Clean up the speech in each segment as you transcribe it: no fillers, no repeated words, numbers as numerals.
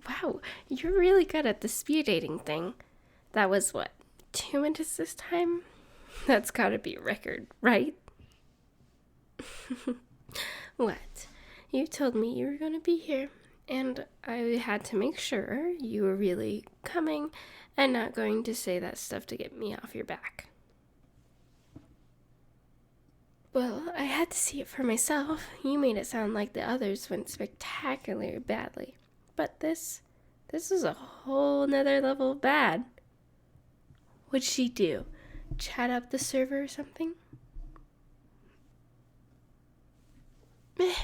Wow, you're really good at the speed dating thing. That was what, 2 minutes this time? That's gotta be a record, right? What? You told me you were gonna be here, and I had to make sure you were really coming and not going to say that stuff to get me off your back. Well, I had to see it for myself. You made it sound like the others went spectacularly badly. But this is a whole nother level of bad. What'd she do? Chat up the server or something? Meh,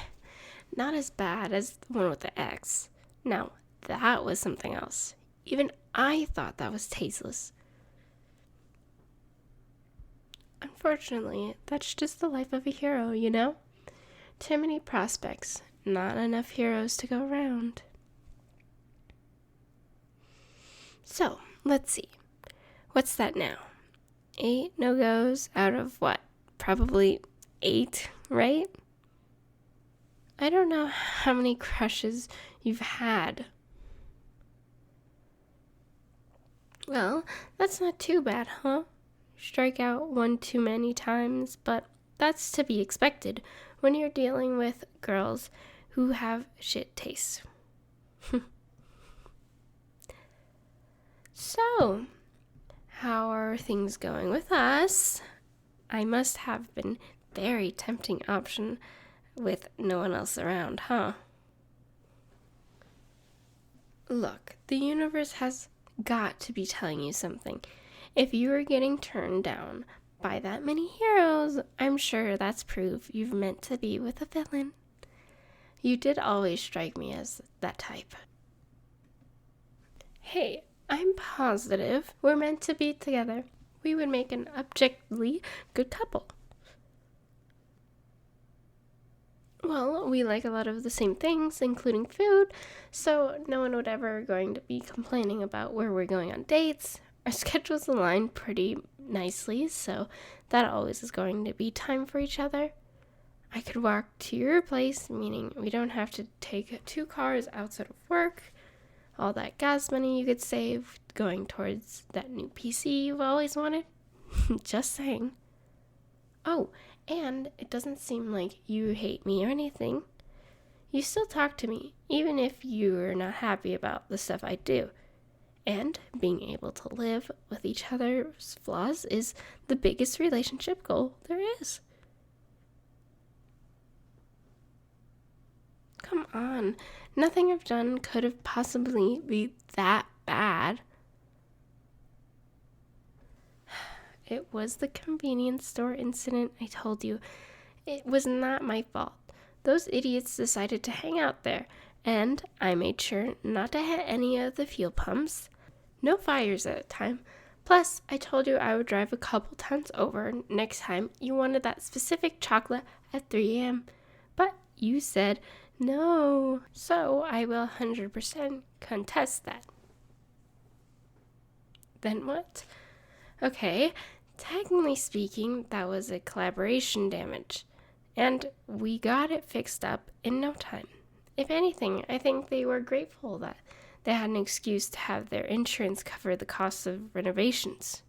not as bad as the one with the X. Now, that was something else. Even I thought that was tasteless. Unfortunately, that's just the life of a hero, you know? Too many prospects, not enough heroes to go around. So, let's see. What's that now? 8 no-goes out of what? Probably 8, right? I don't know how many crushes you've had. Well, that's not too bad, huh? Strike out one too many times, but that's to be expected when you're dealing with girls who have shit tastes. So, how are things going with us? I must have been very tempting option with no one else around, huh? Look, the universe has got to be telling you something. If you are getting turned down by that many heroes, I'm sure that's proof you've meant to be with a villain. You did always strike me as that type. Hey, I'm positive we're meant to be together. We would make an objectively good couple. Well, we like a lot of the same things, including food, so no one would ever going to be complaining about where we're going on dates. Our schedules align pretty nicely, so that always is going to be time for each other. I could walk to your place, meaning we don't have to take 2 cars outside of work. All that gas money you could save going towards that new PC you've always wanted. Just saying. Oh, and it doesn't seem like you hate me or anything. You still talk to me, even if you're not happy about the stuff I do. And being able to live with each other's flaws is the biggest relationship goal there is. Come on, nothing I've done could have possibly be that bad. It was the convenience store incident I told you. It was not my fault. Those idiots decided to hang out there, and I made sure not to hit any of the fuel pumps. No fires at the time. Plus, I told you I would drive a couple towns over next time you wanted that specific chocolate at 3 a.m. But you said no, so I will 100% contest that. Then what? Okay, technically speaking, that was a collaboration damage, and we got it fixed up in no time. If anything, I think they were grateful that they had an excuse to have their insurance cover the cost of renovations.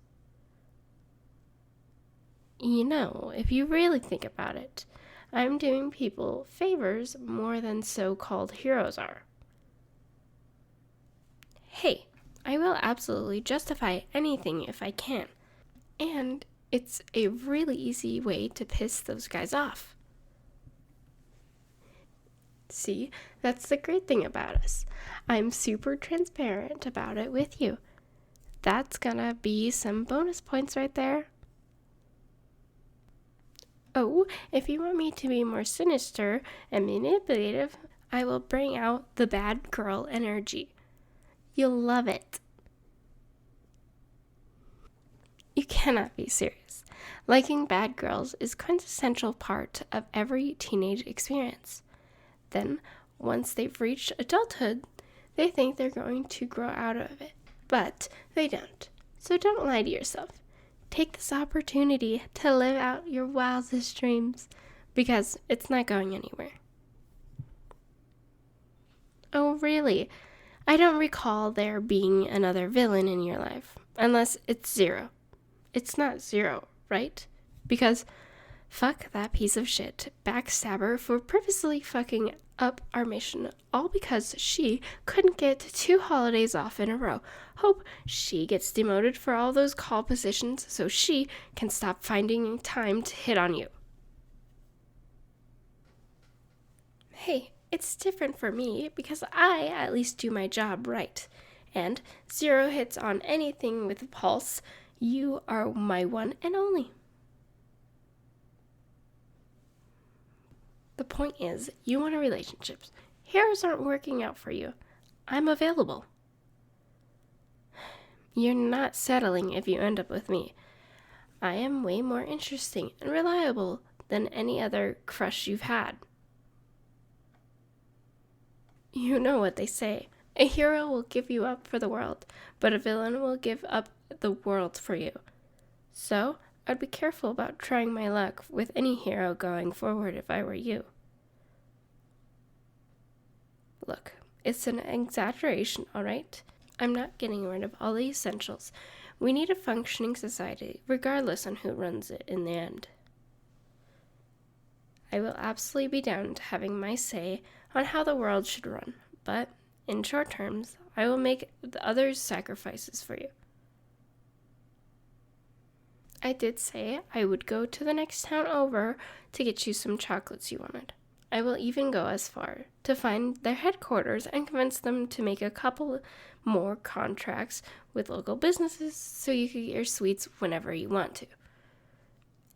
You know, if you really think about it, I'm doing people favors more than so-called heroes are. Hey, I will absolutely justify anything if I can. And it's a really easy way to piss those guys off. See, that's the great thing about us. I'm super transparent about it with you. That's gonna be some bonus points right there. Oh, if you want me to be more sinister and manipulative, I will bring out the bad girl energy. You'll love it. You cannot be serious. Liking bad girls is a quintessential part of every teenage experience. Then, once they've reached adulthood, they think they're going to grow out of it. But they don't. So don't lie to yourself. Take this opportunity to live out your wildest dreams, because it's not going anywhere. Oh, really? I don't recall there being another villain in your life, unless it's Zero. It's not Zero, right? Because fuck that piece of shit backstabber for purposely fucking up our mission, all because she couldn't get 2 holidays off in a row. Hope she gets demoted for all those call positions so she can stop finding time to hit on you. Hey, it's different for me because I at least do my job right. And Zero hits on anything with a pulse. You are my one and only. The point is, you want a relationship. Heroes aren't working out for you. I'm available. You're not settling if you end up with me. I am way more interesting and reliable than any other crush you've had. You know what they say. A hero will give you up for the world, but a villain will give up the world for you. So, I'd be careful about trying my luck with any hero going forward if I were you. Look, it's an exaggeration, all right? I'm not getting rid of all the essentials. We need a functioning society, regardless on who runs it in the end. I will absolutely be down to having my say on how the world should run, but in short terms, I will make the others sacrifices for you. I did say I would go to the next town over to get you some chocolates you wanted. I will even go as far to find their headquarters and convince them to make a couple more contracts with local businesses so you can get your sweets whenever you want to.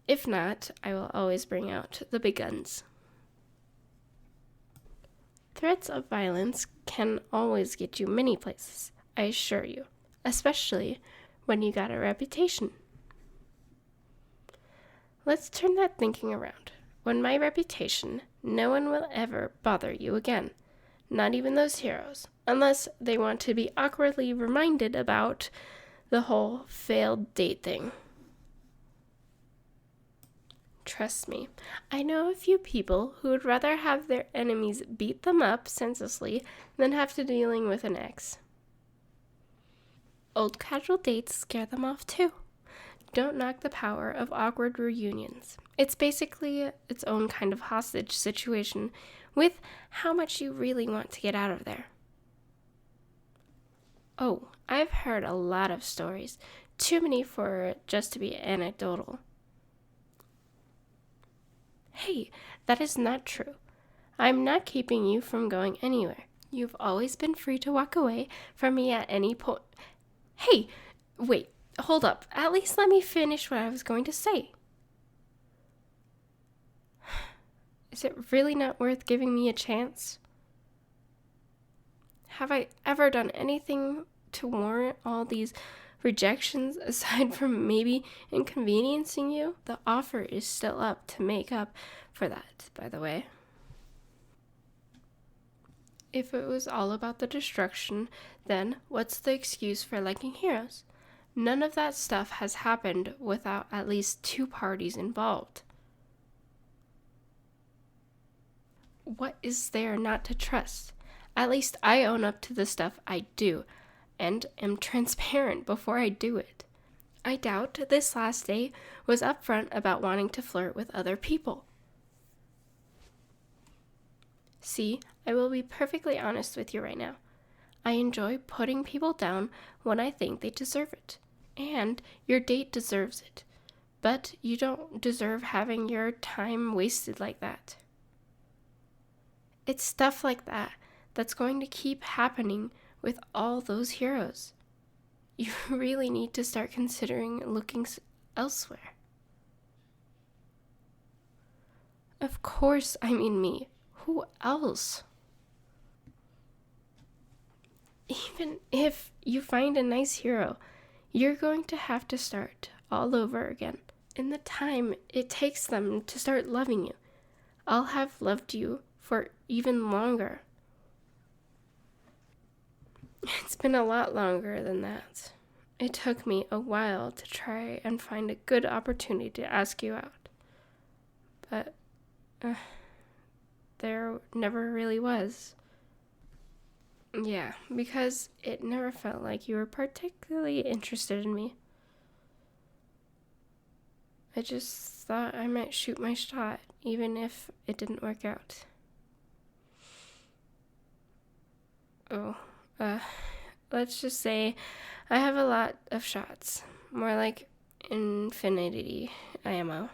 If not, I will always bring out the big guns. Threats of violence can always get you many places, I assure you, especially when you got a reputation. Let's turn that thinking around. When my reputation, no one will ever bother you again. Not even those heroes, unless they want to be awkwardly reminded about the whole failed date thing. Trust me, I know a few people who would rather have their enemies beat them up senselessly than have to dealing with an ex. Old casual dates scare them off too. Don't knock the power of awkward reunions. It's basically its own kind of hostage situation with how much you really want to get out of there. Oh, I've heard a lot of stories, too many for it just to be anecdotal. Hey, that is not true. I'm not keeping you from going anywhere. You've always been free to walk away from me at any point. Hey, wait, hold up. At least let me finish what I was going to say. Is it really not worth giving me a chance? Have I ever done anything to warrant all these rejections aside from maybe inconveniencing you? The offer is still up to make up for that, by the way. If it was all about the destruction, then what's the excuse for liking heroes? None of that stuff has happened without at least 2 parties involved. What is there not to trust? At least I own up to the stuff I do, and am transparent before I do it. I doubt this last day was upfront about wanting to flirt with other people. See, I will be perfectly honest with you right now. I enjoy putting people down when I think they deserve it. And your date deserves it. But you don't deserve having your time wasted like that. It's stuff like that that's going to keep happening with all those heroes. You really need to start considering looking elsewhere. Of course, I mean me. Who else? Even if you find a nice hero, you're going to have to start all over again. In the time it takes them to start loving you, I'll have loved you for even longer. It's been a lot longer than that. It took me a while to try and find a good opportunity to ask you out. But there never really was. Yeah, because it never felt like you were particularly interested in me. I just thought I might shoot my shot, even if it didn't work out. Oh, let's just say I have a lot of shots. More like infinity ammo.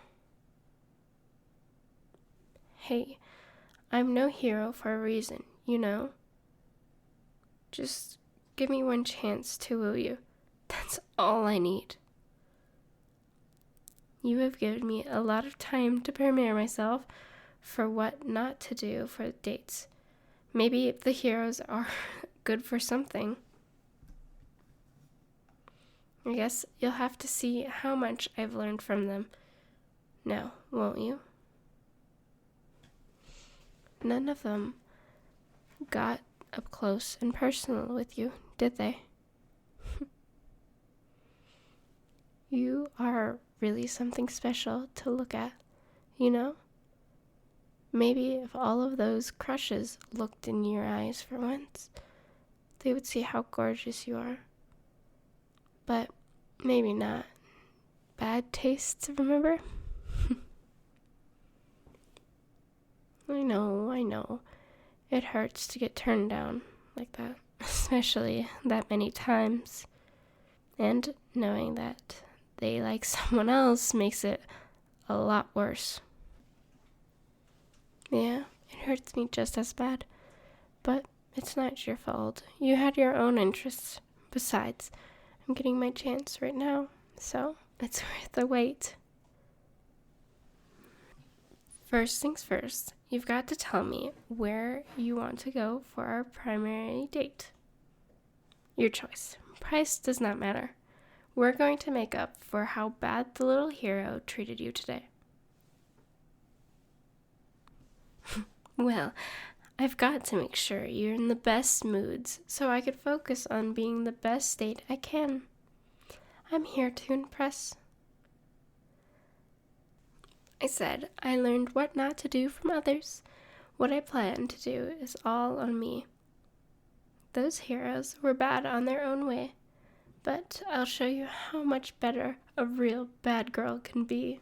Hey, I'm no hero for a reason, you know? Just give me one chance to woo you. That's all I need. You have given me a lot of time to prepare myself for what not to do for dates. Maybe the heroes are good for something. I guess you'll have to see how much I've learned from them now, won't you? None of them got up close and personal with you, did they? You are really something special to look at, you know? Maybe if all of those crushes looked in your eyes for once, they would see how gorgeous you are. But maybe not. Bad tastes, remember? I know. It hurts to get turned down like that, especially that many times. And knowing that they like someone else makes it a lot worse. Yeah, it hurts me just as bad. But it's not your fault. You had your own interests. Besides, I'm getting my chance right now, so it's worth the wait. First things first, you've got to tell me where you want to go for our primary date. Your choice. Price does not matter. We're going to make up for how bad the little hero treated you today. Well, I've got to make sure you're in the best moods so I could focus on being the best date I can. I'm here to impress. I said I learned what not to do from others. What I plan to do is all on me. Those heroes were bad on their own way, but I'll show you how much better a real bad girl can be.